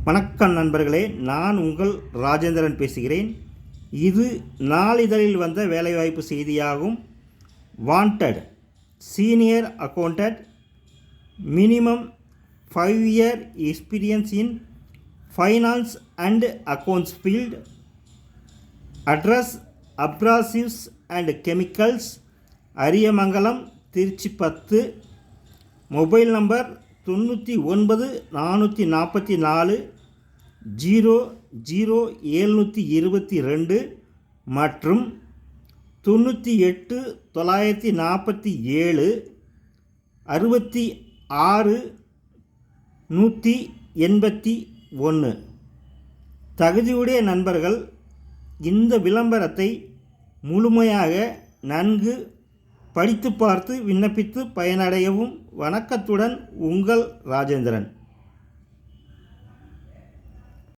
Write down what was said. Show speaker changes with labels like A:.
A: வணக்கம் நண்பர்களே, நான் உங்கள் ராஜேந்திரன் பேசுகிறேன். இது நாளிதழில் வந்த வேலைவாய்ப்பு செய்தியாகும். Wanted senior accountant, minimum 5 year experience in finance and accounts field. Address abrasives and chemicals, Ariyamangalam, Tiruchi 10. Mobile number 99 444 00722 மற்றும் 98 947 66 181. தகுதியுடைய நண்பர்கள் இந்த விளம்பரத்தை முழுமையாக நன்கு படித்து பார்த்து விண்ணப்பித்து பயனடையவும். வணக்கத்துடன் உங்கள் ராஜேந்திரன்.